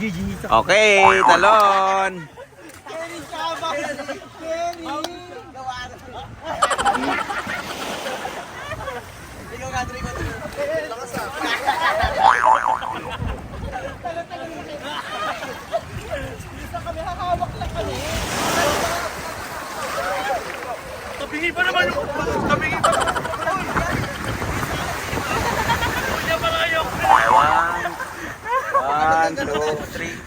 Okay, talon. Tabingi pa naman yung... Tabingi pa naman. Hindi pa kayo. 1, 2, 3.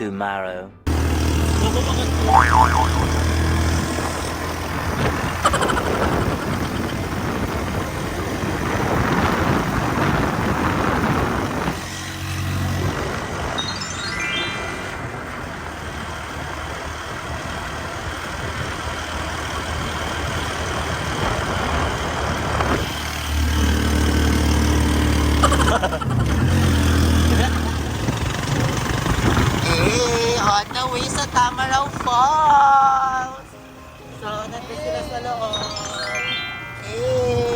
Tomorrow. On the way sa Tamaraw Falls. So, nandun sila sa loob.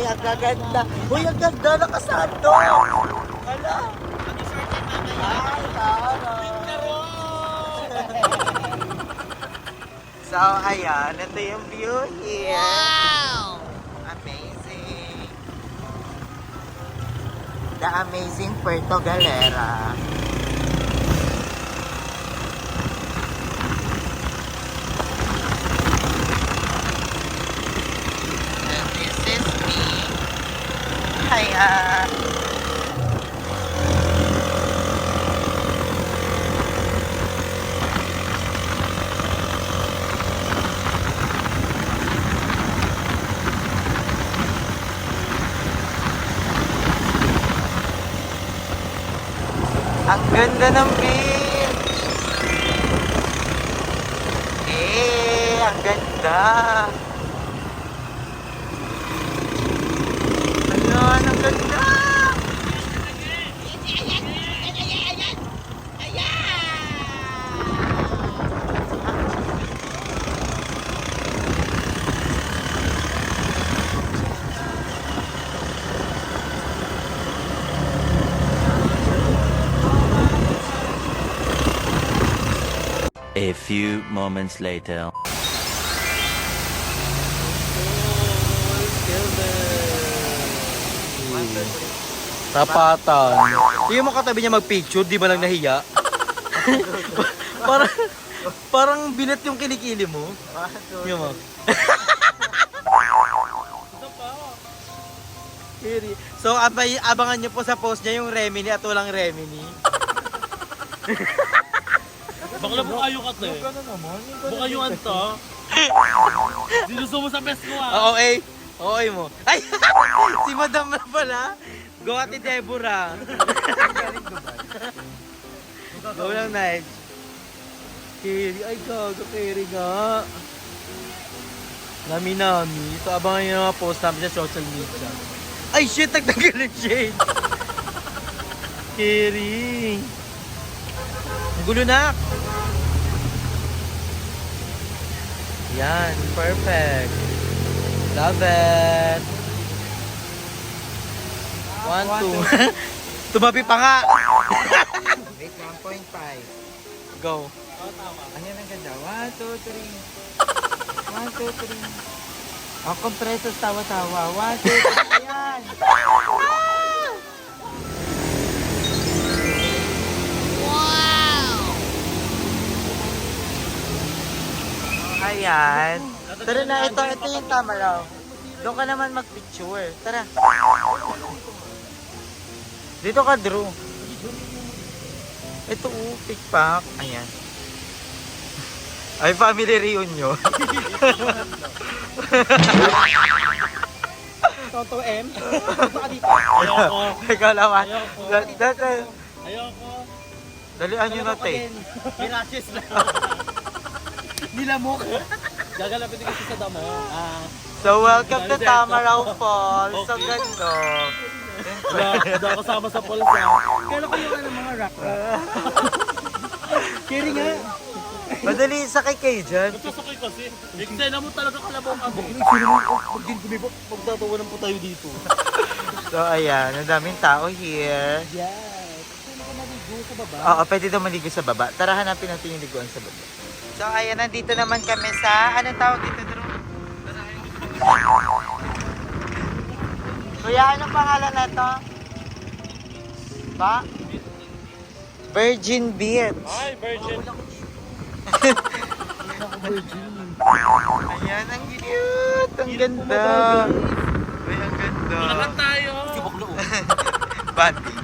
Ang gaganda. Uy, ang ganda. Nakasando. Hala. Ay, tama. So, ayan. Ito yung view here. Wow! Amazing. The amazing Puerto Galera. Kaya ang ganda ng beach. Ang ganda. Ayan, ang ganda! A few moments later. Tapatan. Hindi mo katabi niya mag-picture, di ba lang nahiya? parang, parang bilat yung kilikili mo. Yung mo. So, abangan nyo po sa post niya yung Remini at walang Remini. Bakla mo kayo ka te. Buka yung anto. Dinuso mo sa best ko ah. Okay. Okay mo. Ay! Si Madam na pala. Go Ate Deborah. Go lang, Nige. Carry. Ay, gaga, carry nga. Nami. Ito, abangan nyo yung mga post namin sa social media. Ay, shit! Nagtanggal ng shade! Carry. Ang gulo na. Yan, perfect. Love it. 1, 2. Tumabi pa nga. Wait, 1.5. Go. Ayan ang ganda. 1, 2, 3. 1, 2, 3. Ang kompresos tawa-tawa. 1, 2, 3. Ayan. Ayan. Tara na, ito yung tama raw. Doon ka naman mag-picture. Tara. Dito ka, Drew. Ito, pick pack. Ayan. Ay, family reunion. Toto M. Ayoko. Ikaw naman. Ayoko. Ayoko. Dalian nyo na, te. Pirasis na. Nilamok. Gagalapin din kasi sa damo. So, welcome to Tamaraw Falls. Ang ganda. Wala kasama sa pulsa. Kala ko yung mga rock. Carry nga. Madali sakay kayo dyan. Nagsasakoy kasi. Eksena mo talaga kalabaw kami. Pag din kumibok, magtatawanan po tayo dito. So, ayan. Ang daming tao here. Yes. Saan ka maligo sa baba? Oo, pwede daw maligo sa baba. Tara, hanapin natin yung liguan sa baba. So, ayan. Nandito naman kami sa... Anong tawag dito, Drew? Kuya, anong pangalan na to? Ba? Virgin Beach. Ay, virgin. Ayan, ang cute. Ang ganda. Ay, ang ganda. Lahat tayo. Bandi.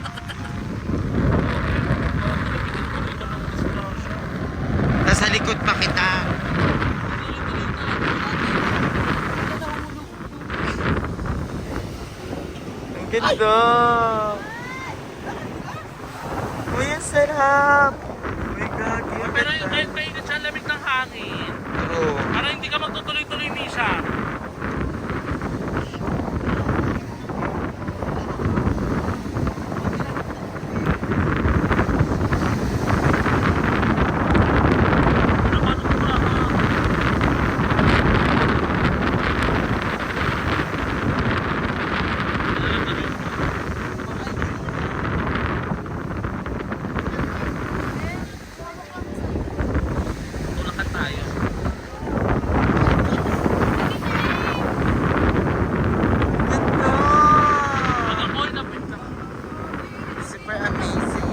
Nasa likod pa kita. Ang ganda. Uy, ang sarap. Oh my God, yung Pero ganda. kahit mainit siya, lamig ng hangin. True. Para hindi ka magtutuloy-tuloy, Misha. Tulakan tayo. Ganda. Mag-akoy na pinta. Super amazing.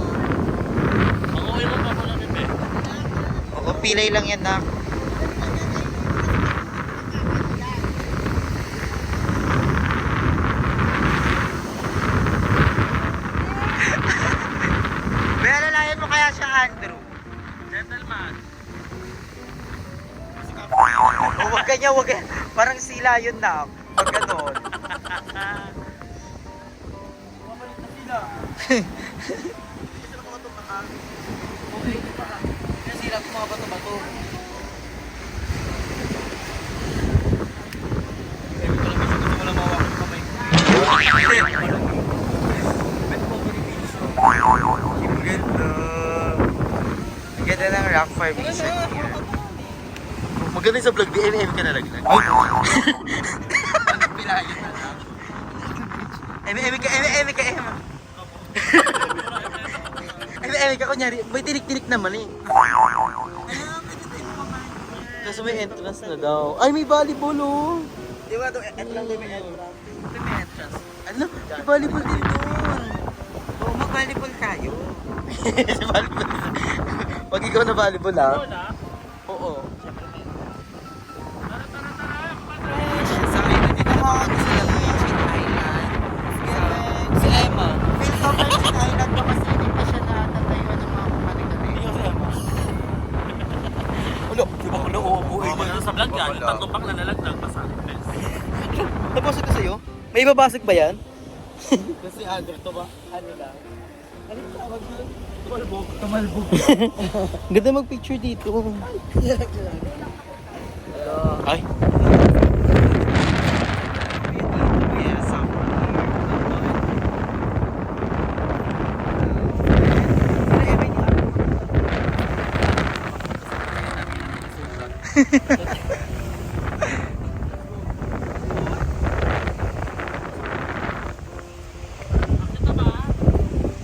Mag-akoy mo pa pala, Bebe. Oo, pilay lang yan, nak. May alalayan mo kaya siya, Andrew? Gentleman. O, wag kanya, wag kanya. Parang sila yun, nak. Pag ganon. Kasi lang mga bato-bato. Ang ganda. Ang ganda ng rock formation here. Magaling sa vlog, DNM ka nalaglag. Pilayan na lang. Eme ka. Eme ka, kunyari, may tinik-tinik naman eh. Kasi may entrance na daw. Ay, may volleyball oh. Di ba ito, entrance may entrance. Ito may entrance. Ano? May volleyball din doon. Oo, mag-volleyball tayo. Volleyball. Pag ikaw na volleyball ah. Wala. Oo. Tara, tara, tara. So, ayun, nandito ako sa Virgin Island. Si Emma. Feel ko Virgin Island ko kasi hindi pa siya natatayuan ng mga kumari-kari. Hindi ako si Emma. Ulo, di ba ulo? Oh, maganda sa vlog yan. Yung tatlong pack na nalagdag, masakit. Nabasag ka sa'yo? May ibabasag ba yan? Kasi Andrew, to ba? Ano lang? Ano tawag doon? Tumalbog. Ganda mag-picture dito. Ay.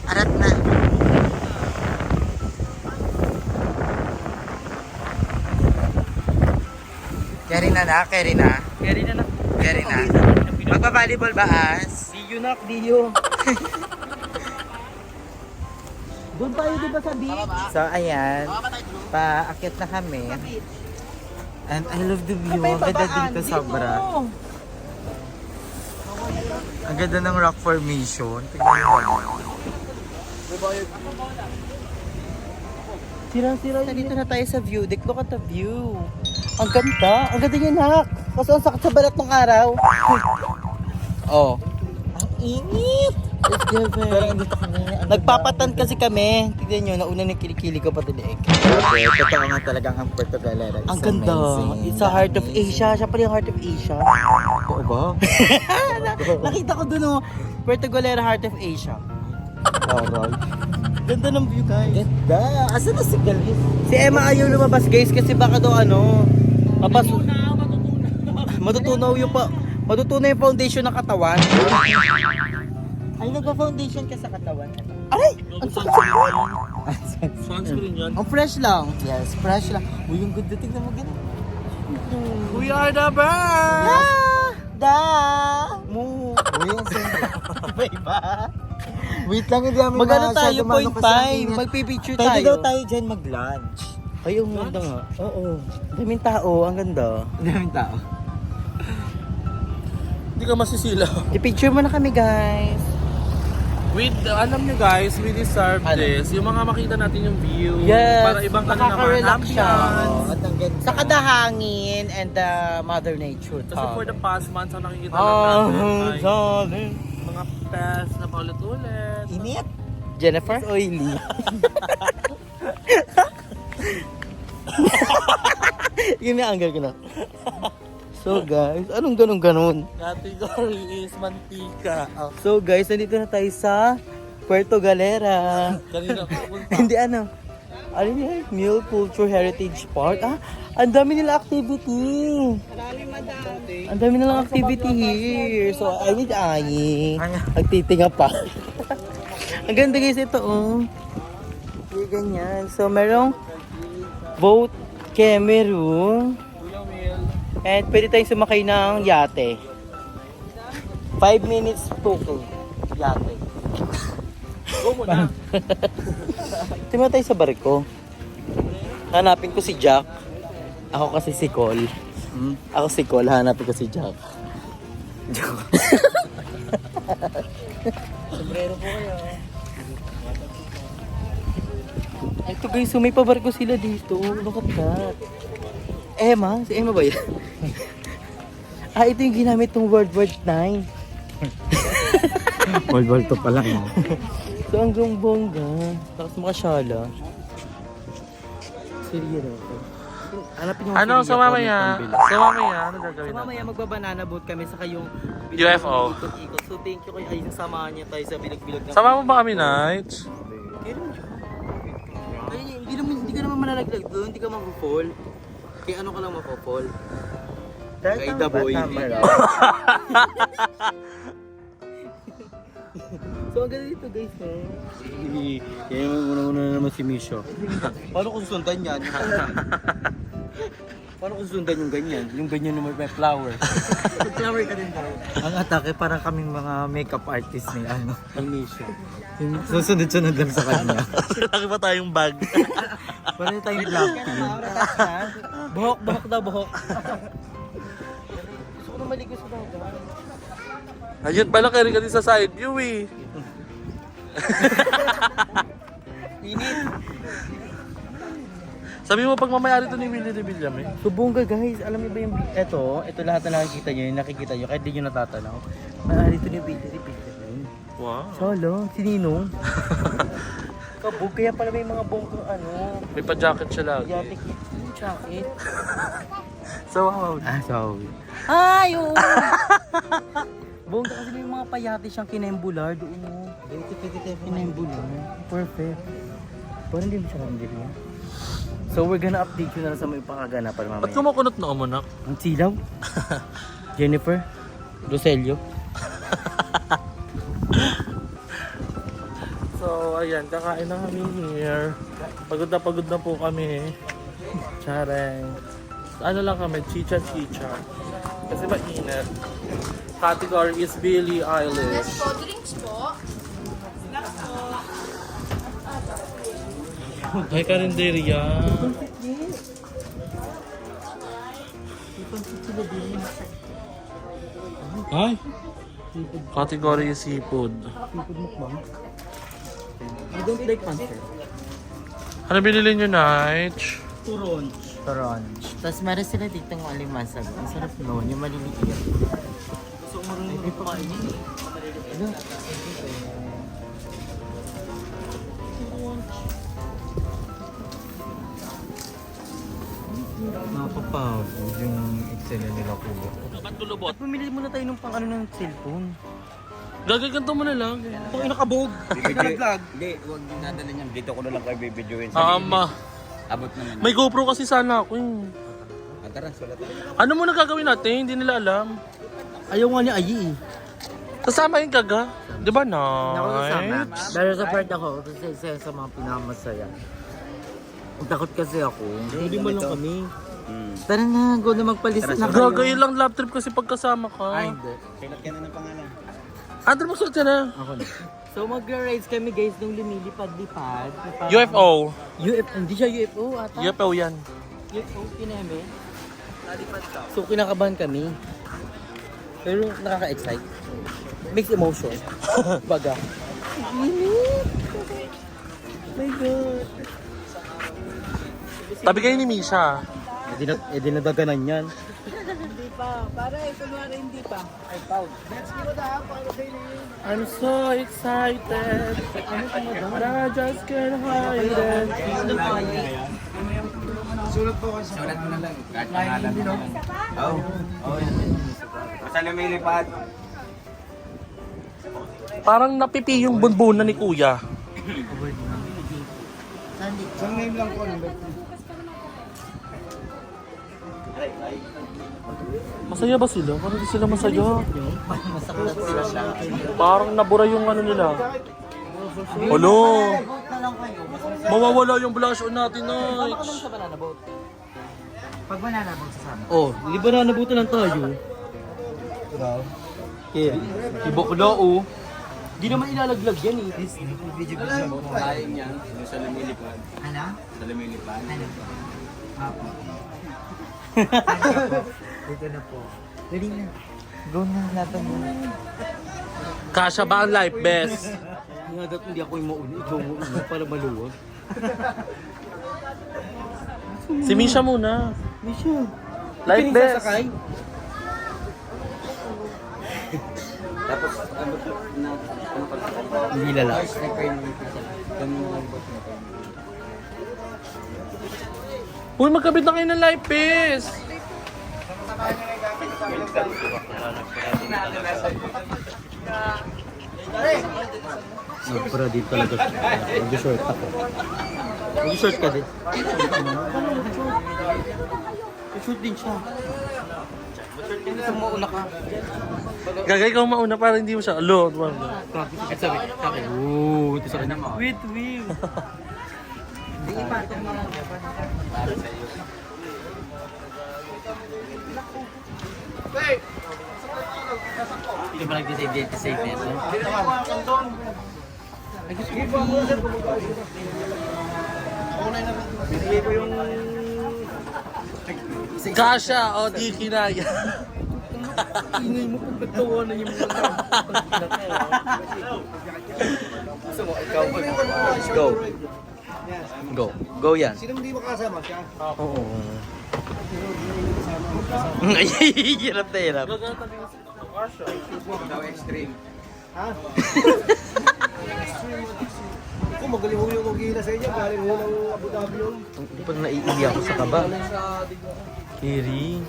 Arat na. Carry na na, carry na. Carry na na. Carry na. Magpa-volleyball ba, As? Diyo nak, diyo. Doon tayo diba sa beach? So, ayan. Paakyat na kami. And I love the view. Ang ganda dito, sobra. Ang ganda ng rock formation. Tignan mo. Sira-sira yun. Dito na tayo sa view deck. Look at the view. Ang ganda. Ang ganda niya, nak. Kasi ang sakit sa balat ng araw. Oh. Ang init. Let's go, Pero andito kami. Nagpapatan kasi kami. Tignan nyo, nauna na kilikili ko pati liig. Okay, totoo nga talaga ang Puerto Galera. Ang ganda. It's a heart of Asia. Siya pala yung heart of Asia. Oo ba? Nakita ko dun, oh. Puerto Galera, heart of Asia. Alright. Ganda ng view, guys. Ganda. Asa na si Galis? Si Emma ayaw lumabas, guys, kasi baka daw matutunaw yung foundation ng katawan. Ay, nagpa-foundation ka sa katawan. Aray! Ang sunscreen! Sunscreen yan. Ang fresh lang. Yes, fresh lang. Uy, yung good tignan mo gano'n. We are the birds! Da! Mo! Uy, ang sentro. Iba. Wait lang, hindi namin Magano tayo, masyado 0.5. Magpipicture tayo. Pwede daw tayo dyan mag-lunch. Ay, ang ganda nga. Oo. Daming tao, ang ganda. Daming tao. Hindi ka masisilaw. I-picture mo na kami, guys. Alam nyo guys, we deserve Ano? this. Yung mga makita natin yung view. Yes, Para ibang ka na naman nakaka-relax siya. ambience. At ang ganda. Sa kadahangin and the mother nature. Kasi for the past months, ang nakikita Oh, lang natin ay darling. mga pets na paulit-ulit. Init. Jennifer? Oily. Yun yung angle ko na. So guys, anong ganun? Category is mantika. So guys, nandito na tayo sa Puerto Galera. Kanina ka punta. Hindi ano yun? Mule Culture Heritage Park. Ang dami nila activity. Ang dami nilang activity here. So, I need Nagtitinga pa. Ang ganda guys ito, oh. Yung ganyan. So, merong boat Cameroon. And pwede tayong sumakay ng yate. 5 minutes total. Yate. Go mo na. Tima tayo sa barko. Hanapin ko si Jack. Ako kasi si Cole. Ako si Cole, hanapin ko si Jack. Sombrero po kayo. Ito guys, so may pabarko sila dito. Look at that. Emma? Si Emma ba yan? Ito yung ginamit ng World War 9. World War 2 pa lang. So ang bongga. Tapos makasyala. Seryo ako. Hanapin yung Ano, Siriya sa ko, mamaya? may pambili. Sa mamaya, ano gagawin So mamaya natin? magbabanana boat kami saka yung UFO. ikot-ikot. So thank you kay Ayun, samahan niya tayo sa bilog-bilog na. Sama mo ba kami, Nights? Hindi ka naman manalaglag doon, hindi ka mag-fall. Kaya ano ka lang mag-fall. Kay the boy. So ang ganda dito guys, eh. Yan yung una-una na naman si Misho. Paano kung sundan yan? Paano kung sundan yung ganyan? Yung ganyan na may flower. Flower ka din daw. Ang atake parang kaming mga makeup artist ni Ni Misho. Susunod-sunod lang sa kanya. Laki pa tayong bag. Parang tayong black team. Buhok daw, buhok. Gusto ko na maligo sa dagat. Ayun pala, carry ka din sa side view eh. Init. Sabi mo pag mamaya rito ni Willie Revillame eh. So bongga guys, alam niyo ba yung ito lahat na nakikita niyo, yung nakikita niyo kahit di niyo natatanaw. Maaari ito ni Billy Revillame. Wow. Solo, si Ninong. Kabog, kaya pala may mga bongkang ano. May pa-jacket siya lagi. Yatik yung jacket. So, wow. So. Ay, oo. Bongga kasi may mga payati siyang kinembular doon mo. Kinembular. Perfect. Parang hindi mo siya kandirin. So we're gonna update you na lang sa mga pakaganapan mamaya. Ba't kumukunot na umunak? Ang silaw. Jennifer. Roselio. So, ayan, kakain na kami here. Pagod na po kami. Chareng. Ano lang kami, chicha. Kasi mainit. Category is Billie Eilish. Po, drinks po. Ay, karinderya. Ay. Category is seafood. Seafood mukbang. You don't like pancit? Ano binili nyo, Nige? Turon. Tapos meron sila dito ng alimasag. Ang sarap noon, yung maliliit. Gusto ko marunong kumain yun eh. Ano? Nakapapagod yung eksena nila kuya. Ba't lulubot? At pumili muna tayo ng pang ano ng cellphone. Gagaganto mo na lang. Pang inakabog. Nag-vlog. Hindi, huwag din nadala niyan. Dito ko na lang kayo bibidyoin. Abot naman. May GoPro kasi sana ako eh. Tara, sulat tayo. Ano muna gagawin natin? Hindi nila alam. Ayaw nga ni Ayi eh. Kasama yung kaga. Di ba, Nige? Pero sa part ako, kasi isa sa mga pinakamasaya. Ang takot kasi ako. Hindi mo lang kami. Tara na, go na magpalista na kayo. Gagawin lang lap trip kasi pagkasama ka. Ay, hindi. Sulat ka na ng pangalan. Andrew, magsulat ka na. Ako na. So mag-rides kami guys nung lumilipad-lipad. UFO. Hindi siya UFO ata. UFO yan. UFO, kineme. So kinakabahan kami. Pero nakaka-excite. Mixed emotion. Baga. Init. My God. Tabi kayo ni Misha. Eh di nadaganan yan. I'm so excited. But I just can't hide it. Sulat mo na lang. Kahit pangalan mo lang. Oo. Oo, yan. Basta lumilipad. Parang napipi yung bunbunan ni Kuya. Isang name lang po. Masaya ba sila? Parang hindi sila masaya. Masaklat sila siya. Parang nabura yung ano nila. Olo! Mawawala yung blush on natin, Nige. Sa banana boat. Pag banana bang sasama. Oh, di ba nanabutan lang tayo? Yeah. Iba ko na oh. Di naman ilalaglag yan eh. Video mo. Sayang yan. Yung sa lumilipad. Ano? Sa lumilipad. Ano? Apo. Dito na po. Ready na. Go na natin muna. Kasha ba ang life best? Hanggat hindi ako yung mauna, ikaw mauna para maluwag. Si Misha muna. Misha. Life best. Tapos, Hindi lalaki. Uy, magkabit na kayo ng life best. Para dito talaga siya. Mag-short ako. Mag-short ka din. Mag-short din siya. Mag-short din sa mauna ka. Gagay ka mauna para hindi mo siya. Alo, At sabi, sa akin. Oo, ito sa kanya. Wait, wait. hindi ipatong mo lang. Para sa iyo. Hindi ba nag-decide nito? Binigay ko yung... Kasha, o di kinaya. Ingay mo kung katawa na yung mga Gusto mo, ikaw ba? Go. Go. Go yan. Sino hindi makasama siya? Oo. Ay, hirap na hirap. Daw extreme. Ha? magaling ho yung magigila sa inyo. Galing ho ng Abu Dhabi yun. Pag naiiyak ako sa kaba. Kiri.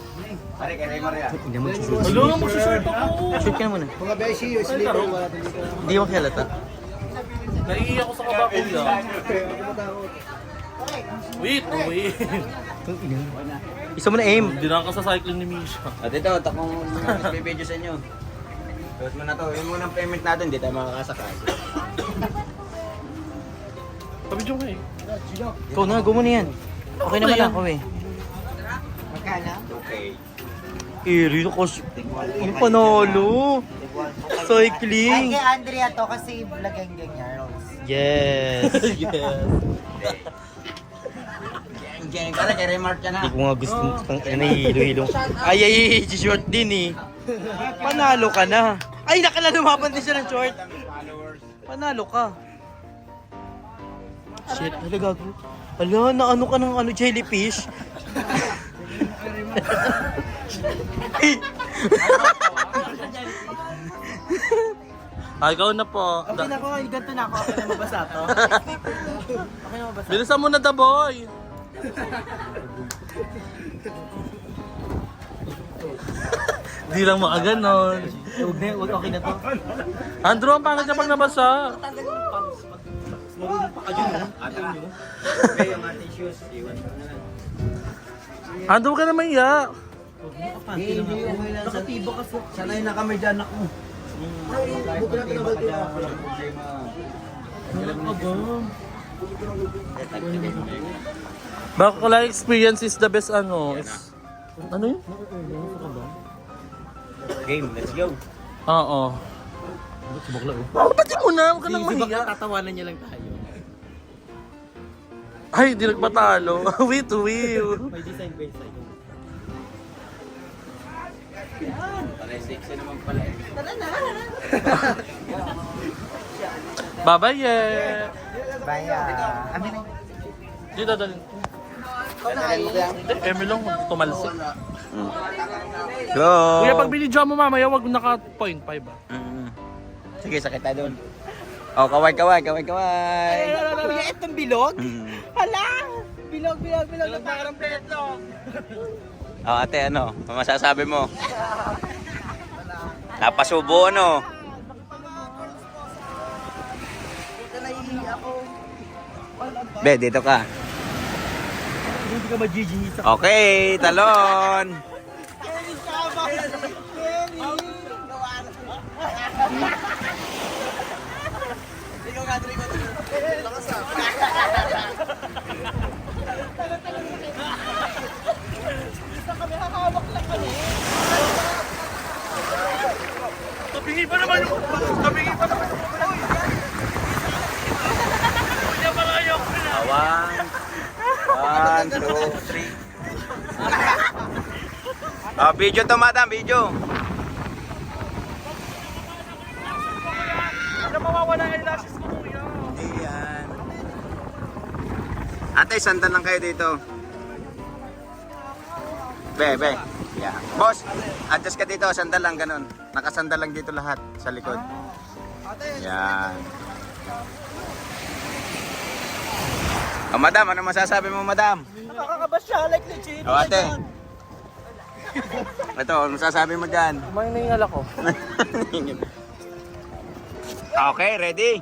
Hello, magsushort ako. Shoot ka na muna. Mga beshi, yung sleeper, wala natin dito. Hindi mo kilata. Naiiyak ako sa kaba kuya. Wait. Isa mo na aim. Hindi na ako sa cycling ni Misha. At ito, takong video sa inyo. Suot mo na to. Yun muna ang payment natin. Hindi tayo makakasakay. Pabidyo ka eh. Ikaw na, go mo na yan. Okay naman ako eh. Okay. Kiri, ang panalo. Cycling. Kay Andrea to kasi vlogeng-geng niya, Rose. Yes. Gang, para kay Remark ka na. Hindi ko nga gusto ng nahihilo-hilo. Ay, short din eh. Panalo ka na. Ay, lumaban din siya ng short. Panalo ka. Shit, hala gago. Hala, naano ka ng jellyfish? Ikaw na po. Okay na ko, ganito na ako. Okay na mabasa to. Okay na mabasa. Bilisan mo na, the boy. Di lang makaganon. Huwag okay na to. Andrew, ang pangit niya pag nabasa. Andrew, ka naman iya. Nakatibo kasi. Sanay na kami dyan ako. Baka experience is the best ano. Ano yun? Game, let's go. Oo. Ba't mo na? Huwag ka nang mahiya. Tatawanan niya lang tayo. Ay, di nagpatalo. Wait. May design by design. Palay sexy naman pala. Bye-bye, yeah. Baya. Amin na. Di dadalhin. Hindi, Emil lang tumalsik. Go! Kuya, pag binidyo mo mamaya, wag naka 0.5 ah. Sige, sakit tayo doon. Oh, kaway. Kuya, itong bilog? Hala! Bilog. Parang peto. Oh, ate, ano masasabi mo? Napasubo, ano? Be, dito ka. Hindi ka ma-GG sa Okay, talon. Tabingi pa naman yung... Kuya, mga ayoko na. One, two, three. Oh, video to, madam, video. Ano mawawala ang eyelashes ko, kuya? Ayan. Ate, sandal lang kayo dito. Be. Yeah. Boss, adjust ka dito, sandal lang ganun. Nakasandal lang dito lahat sa likod. Yan. Oh, madam, ano masasabi mo, madam? Nakakabas siya, like legit. Oh, ate. Ito, ano masasabi mo dyan? May naingal ako. Okay, ready?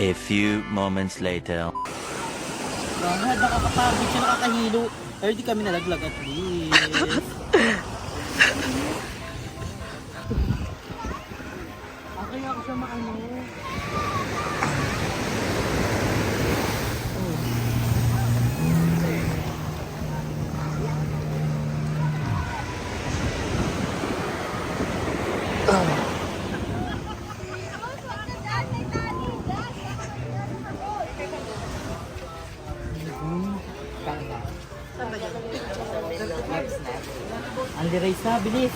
A few moments later. Lahat nakakapagod siya, nakakahilo. Pero di kami nalaglag at least. Kaya ako siya maano. Andy Race na, bilis!